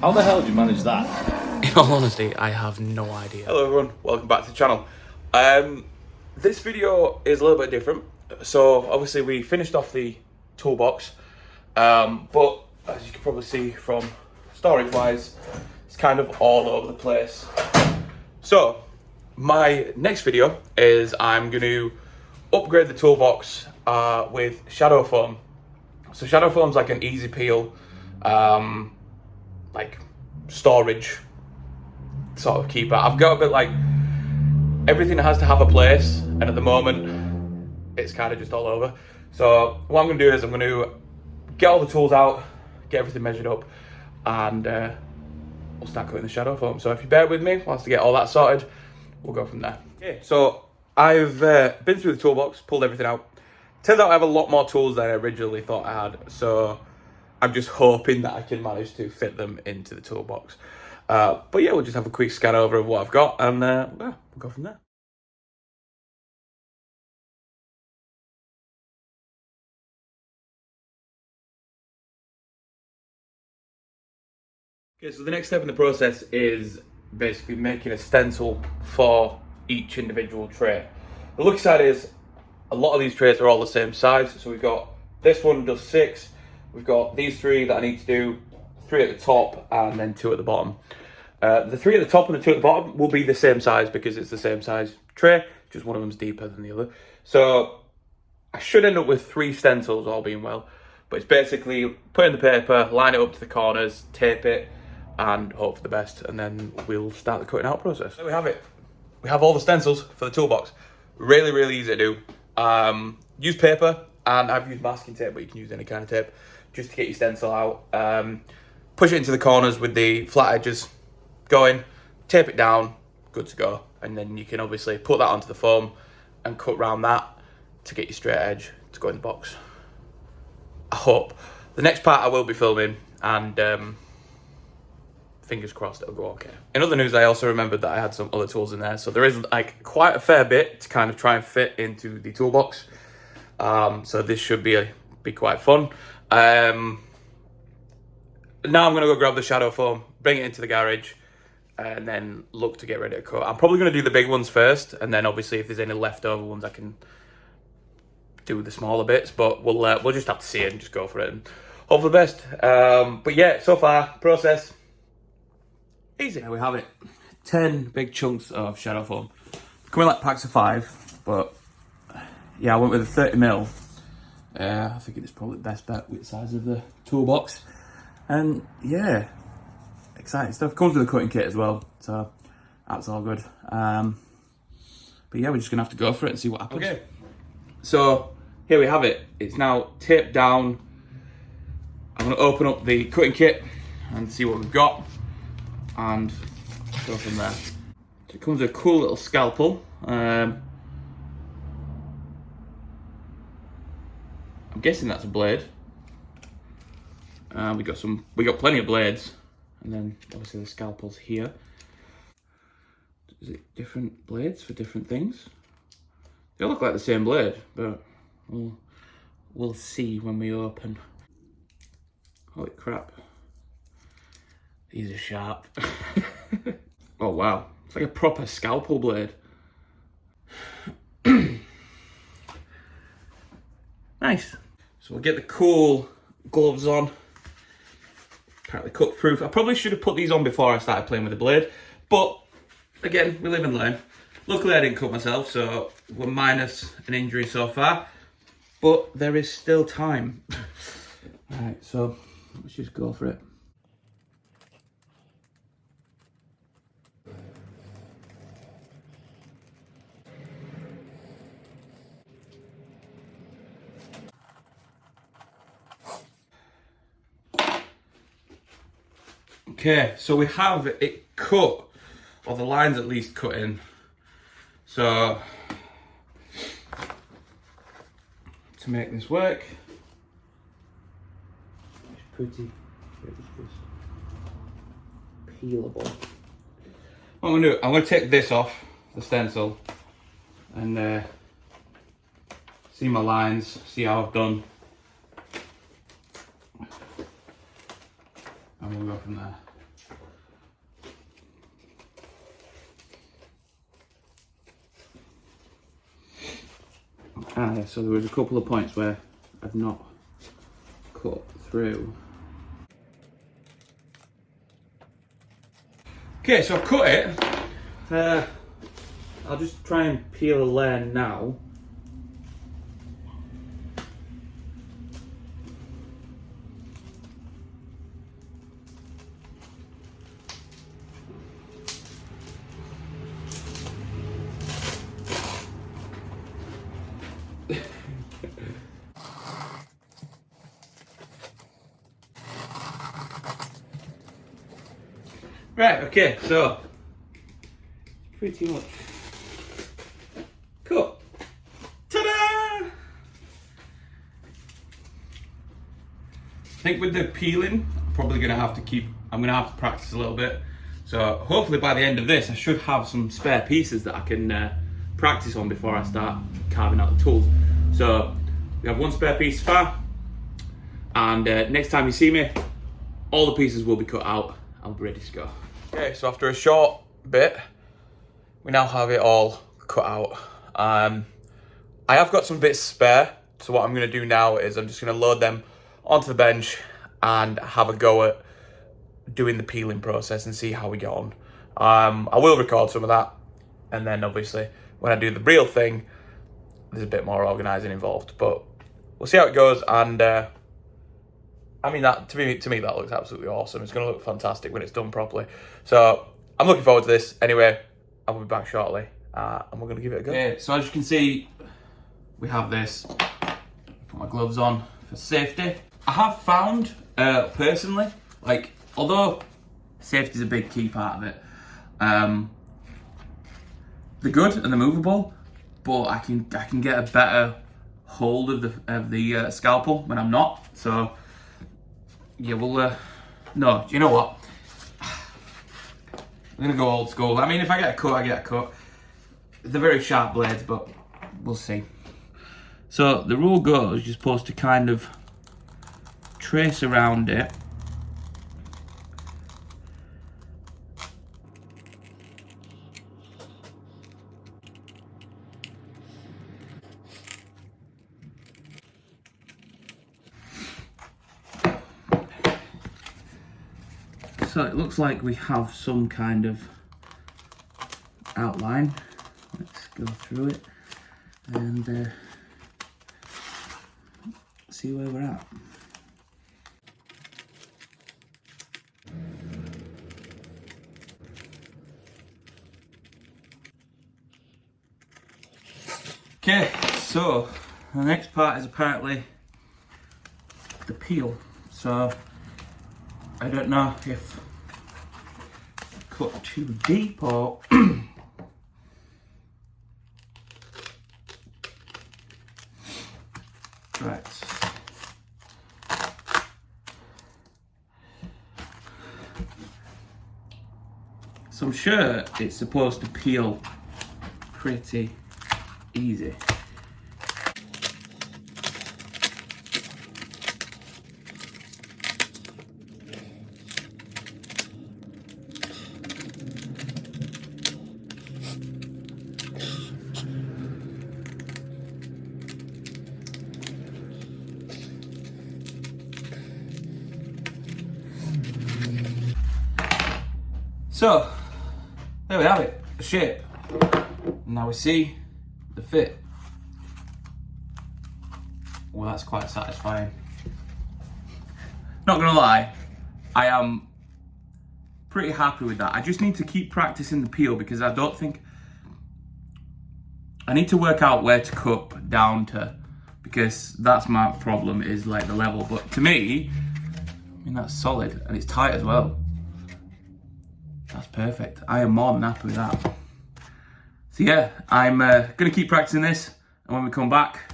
How the hell did you manage that? In all honesty, I have no idea. Hello everyone, welcome back to the channel. This video is a little bit different. So obviously we finished off the toolbox, but as you can probably see from storage wise, it's kind of all over the place. So my next video is I'm going to upgrade the toolbox with Shadowfoam. So Shadowfoam's like an easy peel, like storage sort of keeper. I've got a bit like everything has to have a place, and at the moment it's kind of just all over. So what I'm going to do is I'm going to get all the tools out, get everything measured up, and we'll start cutting the Shadowfoam. So if you bear with me whilst I get all that sorted, we'll go from there. Okay, so I've been through the toolbox, pulled everything out. Turns out I have a lot more tools than I originally thought I had, so I'm just hoping that I can manage to fit them into the toolbox. But yeah, we'll just have a quick scan over of what I've got, and yeah, we'll go from there. Okay, so the next step in the process is basically making a stencil for each individual tray. The lucky side is a lot of these trays are all the same size. So we've got this one does 6. We've got these 3 that I need to do, 3 at the top and then 2 at the bottom. The 3 at the top and the 2 at the bottom will be the same size because it's the same size tray, just one of them's deeper than the other. So I should end up with 3 stencils, all being well. But it's basically put in the paper, line it up to the corners, tape it, and hope for the best, and then we'll start the cutting out process. There we have it. We have all the stencils for the toolbox. Really, really easy to do. Use paper, and I've used masking tape, but you can use any kind of tape just to get your stencil out. Push it into the corners with the flat edges. Go in, tape it down, good to go. And then you can obviously put that onto the foam and cut round that to get your straight edge to go in the box. I hope. The next part I will be filming, and fingers crossed it'll go okay. In other news, I also remembered that I had some other tools in there. So there is like quite a fair bit to kind of try and fit into the toolbox. So this should be quite fun. Now I'm going to go grab the Shadowfoam, bring it into the garage, and then look to get ready to cut. I'm probably going to do the big ones first, and then obviously if there's any leftover ones I can do the smaller bits, but we'll just have to see it and just go for it and hope for the best. But yeah, so far, process, easy. There we have it. 10 big chunks of Shadowfoam. Coming like packs of 5, but yeah, I went with a 30mm. I think it's probably the best bet with the size of the toolbox. And yeah, exciting stuff. Comes with a cutting kit as well, so that's all good. But yeah, we're just gonna have to go for it and see what happens. Okay, so here we have it. It's now taped down. I'm gonna open up the cutting kit and see what we've got, and go from there. So it comes with a cool little scalpel. I'm guessing that's a blade. We got plenty of blades, and then obviously the scalpel's here. Is it different blades for different things? They look like the same blade, but we'll see when we open. Holy crap! These are sharp. Oh wow, it's like a proper scalpel blade. Nice. So we'll get the cool gloves on. Apparently cut proof. I probably should have put these on before I started playing with the blade, but again, we live and learn. Luckily I didn't cut myself, so we're minus an injury so far, but there is still time. Alright, so let's just go for it. Okay, so we have it cut, or the lines at least cut in. So to make this work, it's pretty, it's just peelable. What I'm gonna do, I'm gonna take this off the stencil and see my lines, see how I've done, and we'll go from there. Yeah, so there was a couple of points where I've not cut through. Okay, so I've cut it. I'll just try and peel a layer now. Right, okay, so pretty much cut. Ta-da! I think with the peeling, I'm gonna have to practice a little bit. So hopefully by the end of this, I should have some spare pieces that I can practice on before I start carving out the tools. So we have one spare piece far, and next time you see me, all the pieces will be cut out. I'll be ready to go. Okay, so after a short bit, we now have it all cut out. I have got some bits spare, so what I'm going to do now is I'm just going to load them onto the bench and have a go at doing the peeling process and see how we get on. I will record some of that, and then obviously when I do the real thing, there's a bit more organising involved, but we'll see how it goes. And I mean, that to me that looks absolutely awesome. It's going to look fantastic when it's done properly. So I'm looking forward to this. Anyway, I'll be back shortly, and we're going to give it a go. Okay, so as you can see, we have this. Put my gloves on for safety. I have found, personally, like, although safety is a big key part of it, they're good and they're movable, but I can get a better hold of the scalpel when I'm not. So yeah, no, do you know what? I'm gonna go old school. I mean, if I get a cut, I get a cut. They're very sharp blades, but we'll see. So the rule goes, you're supposed to kind of trace around it. So it looks like we have some kind of outline. Let's go through it and see where we're at. Okay, so the next part is apparently the peel. So I don't know if cut too deep or right. So I'm sure it's supposed to peel pretty easy. So, there we have it, the shape. Now we see the fit. Well, that's quite satisfying. Not gonna lie, I am pretty happy with that. I just need to keep practicing the peel because I don't think, I need to work out where to cut down to, because that's my problem, is like the level. But to me, I mean, that's solid and it's tight as well. That's perfect. I am more than happy with that. So yeah, I'm gonna keep practicing this, and when we come back,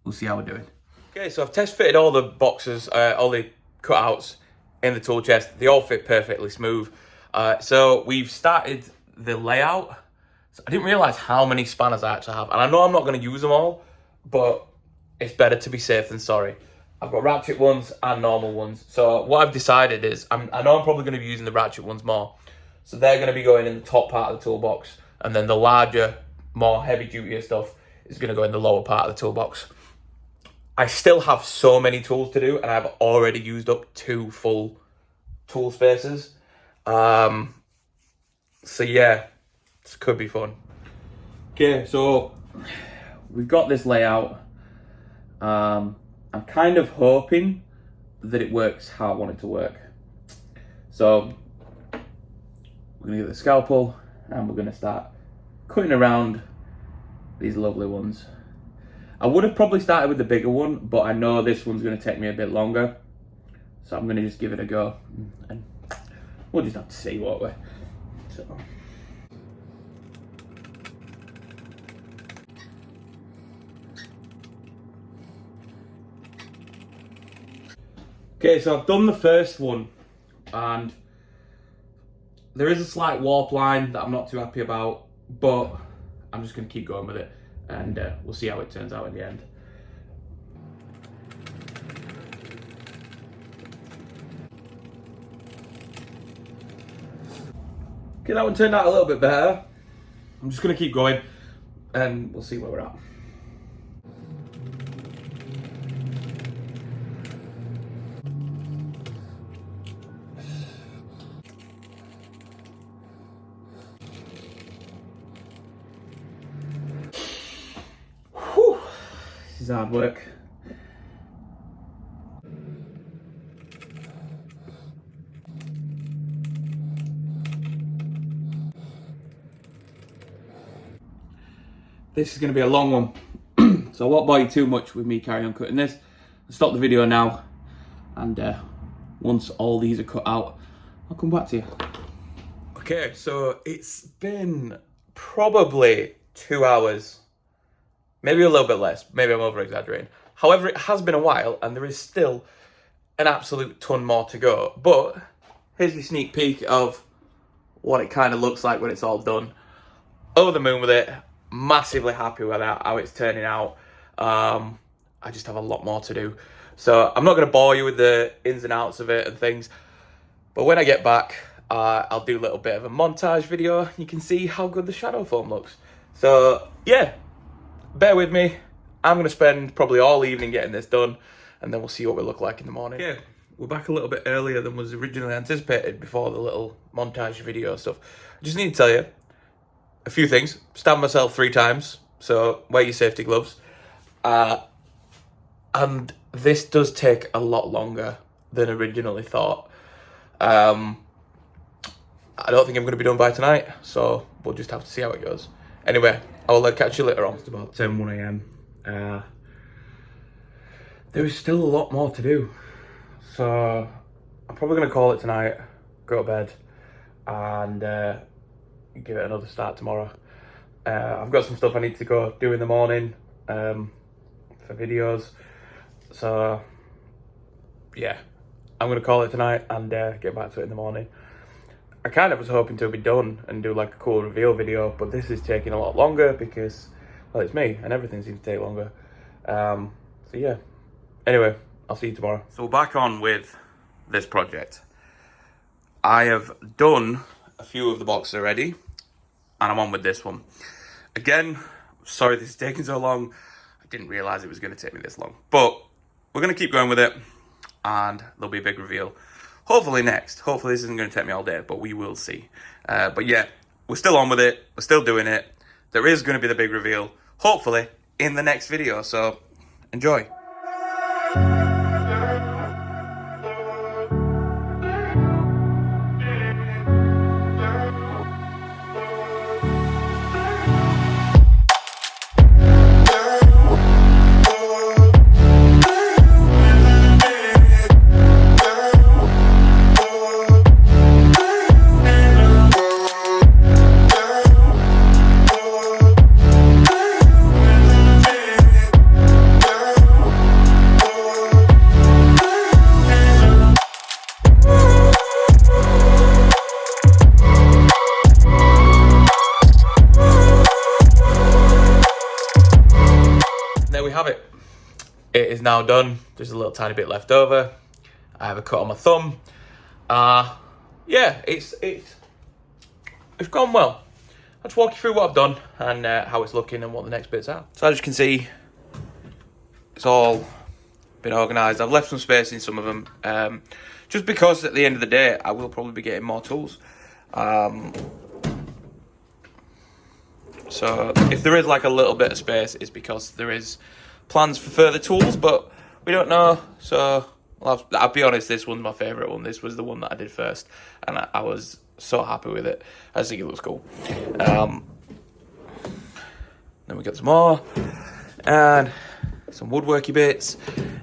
we'll see how we're doing. Okay, so I've test fitted all the boxes, all the cutouts in the tool chest. They all fit perfectly smooth. So we've started the layout. So I didn't realise how many spanners I actually have, and I know I'm not gonna use them all, but it's better to be safe than sorry. I've got ratchet ones and normal ones. So what I've decided is, I know I'm probably gonna be using the ratchet ones more. So they're going to be going in the top part of the toolbox, and then the larger, more heavy-duty stuff is going to go in the lower part of the toolbox. I still have so many tools to do, and I've already used up 2 full tool spaces. So yeah, this could be fun. Okay, so we've got this layout. I'm kind of hoping that it works how I want it to work. So we're gonna get the scalpel and we're gonna start cutting around these lovely ones. I would have probably started with the bigger one, but I know this one's gonna take me a bit longer. So I'm gonna just give it a go and we'll just have to see, won't we? So. Okay, so I've done the first one and there is a slight warp line that I'm not too happy about, but I'm just going to keep going with it and we'll see how it turns out in the end. Okay, that one turned out a little bit better. I'm just going to keep going and we'll see where we're at. This is hard work. This is going to be a long one, so I won't bore you too much with me carrying on cutting this. I'll stop the video now, and once all these are cut out, I'll come back to you. Okay, so it's been probably 2 hours. Maybe a little bit less, maybe I'm over-exaggerating. However, it has been a while and there is still an absolute ton more to go. But here's your sneak peek of what it kind of looks like when it's all done. Over the moon with it, massively happy with how it's turning out. I just have a lot more to do. So I'm not going to bore you with the ins and outs of it and things. But when I get back, I'll do a little bit of a montage video. You can see how good the Shadowfoam looks. So yeah. Bear with me. I'm going to spend probably all evening getting this done, and then we'll see what we look like in the morning. Yeah, we're back a little bit earlier than was originally anticipated before the little montage video stuff. I just need to tell you a few things. Stand myself 3 times, so wear your safety gloves. And this does take a lot longer than originally thought. I don't think I'm going to be done by tonight, so we'll just have to see how it goes. Anyway, I'll catch you later on. It's about 1 a.m. There is still a lot more to do. So I'm probably going to call it tonight, go to bed, and give it another start tomorrow. I've got some stuff I need to go do in the morning for videos. So yeah, I'm going to call it tonight and get back to it in the morning. I kind of was hoping to be done and do like a cool reveal video, but this is taking a lot longer because, well, it's me and everything seems to take longer. So yeah, anyway, I'll see you tomorrow. So we're back on with this project. I have done a few of the boxes already and I'm on with this one. Again, sorry this is taking so long. I didn't realise it was going to take me this long, but we're going to keep going with it and there'll be a big reveal. Hopefully next. Hopefully this isn't going to take me all day, but we will see. But yeah, we're still on with it. We're still doing it. There is going to be the big reveal, hopefully, in the next video. So enjoy. There we have it. It is now done. There's a little tiny bit left over. I have a cut on my thumb. Yeah, it's gone well. just walk you through what I've done and how it's looking and what the next bits are. So as you can see, it's all been organised. I've left some space in some of them, just because at the end of the day, I will probably be getting more tools. So if there is like a little bit of space, it's because there is plans for further tools, but we don't know. So I'll be honest, this one's my favourite one. This was the one that I did first, and I was so happy with it. I just think it looks cool. Then we got some more, and some woodworky bits,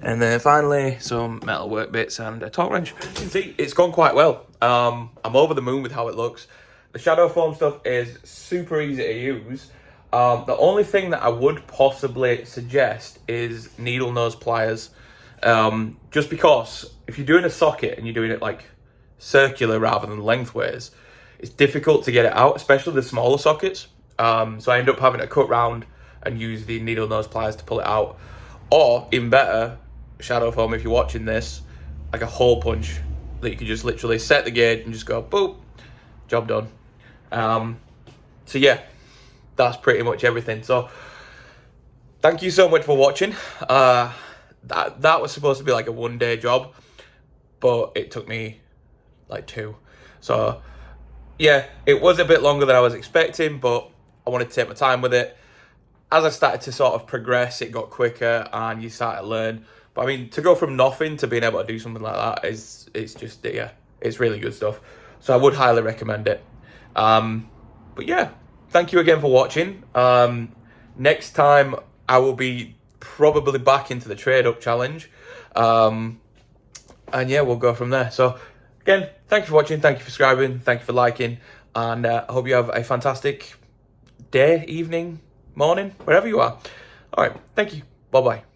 and then finally some metal work bits and a torque wrench. You can see it's gone quite well. I'm over the moon with how it looks. The Shadowfoam stuff is super easy to use. The only thing that I would possibly suggest is needle nose pliers. Just because if you're doing a socket and you're doing it like circular rather than lengthways, it's difficult to get it out, especially the smaller sockets. So I end up having to cut round and use the needle nose pliers to pull it out. Or even better, Shadowfoam, if you're watching this, like a hole punch that you can just literally set the gauge and just go boop, job done. So yeah, that's pretty much everything. So thank you so much for watching. That was supposed to be like a one-day job, but it took me like 2. So yeah, it was a bit longer than I was expecting, but I wanted to take my time with it. As I started to sort of progress, it got quicker and you start to learn. But I mean, to go from nothing to being able to do something like that it's just, yeah, it's really good stuff. So I would highly recommend it. But yeah, thank you again for watching. Next time I will be probably back into the trade up challenge. And yeah, we'll go from there. So again, thank you for watching, thank you for subscribing, thank you for liking, and I hope you have a fantastic day, evening, morning, wherever you are. All right, thank you. Bye-bye.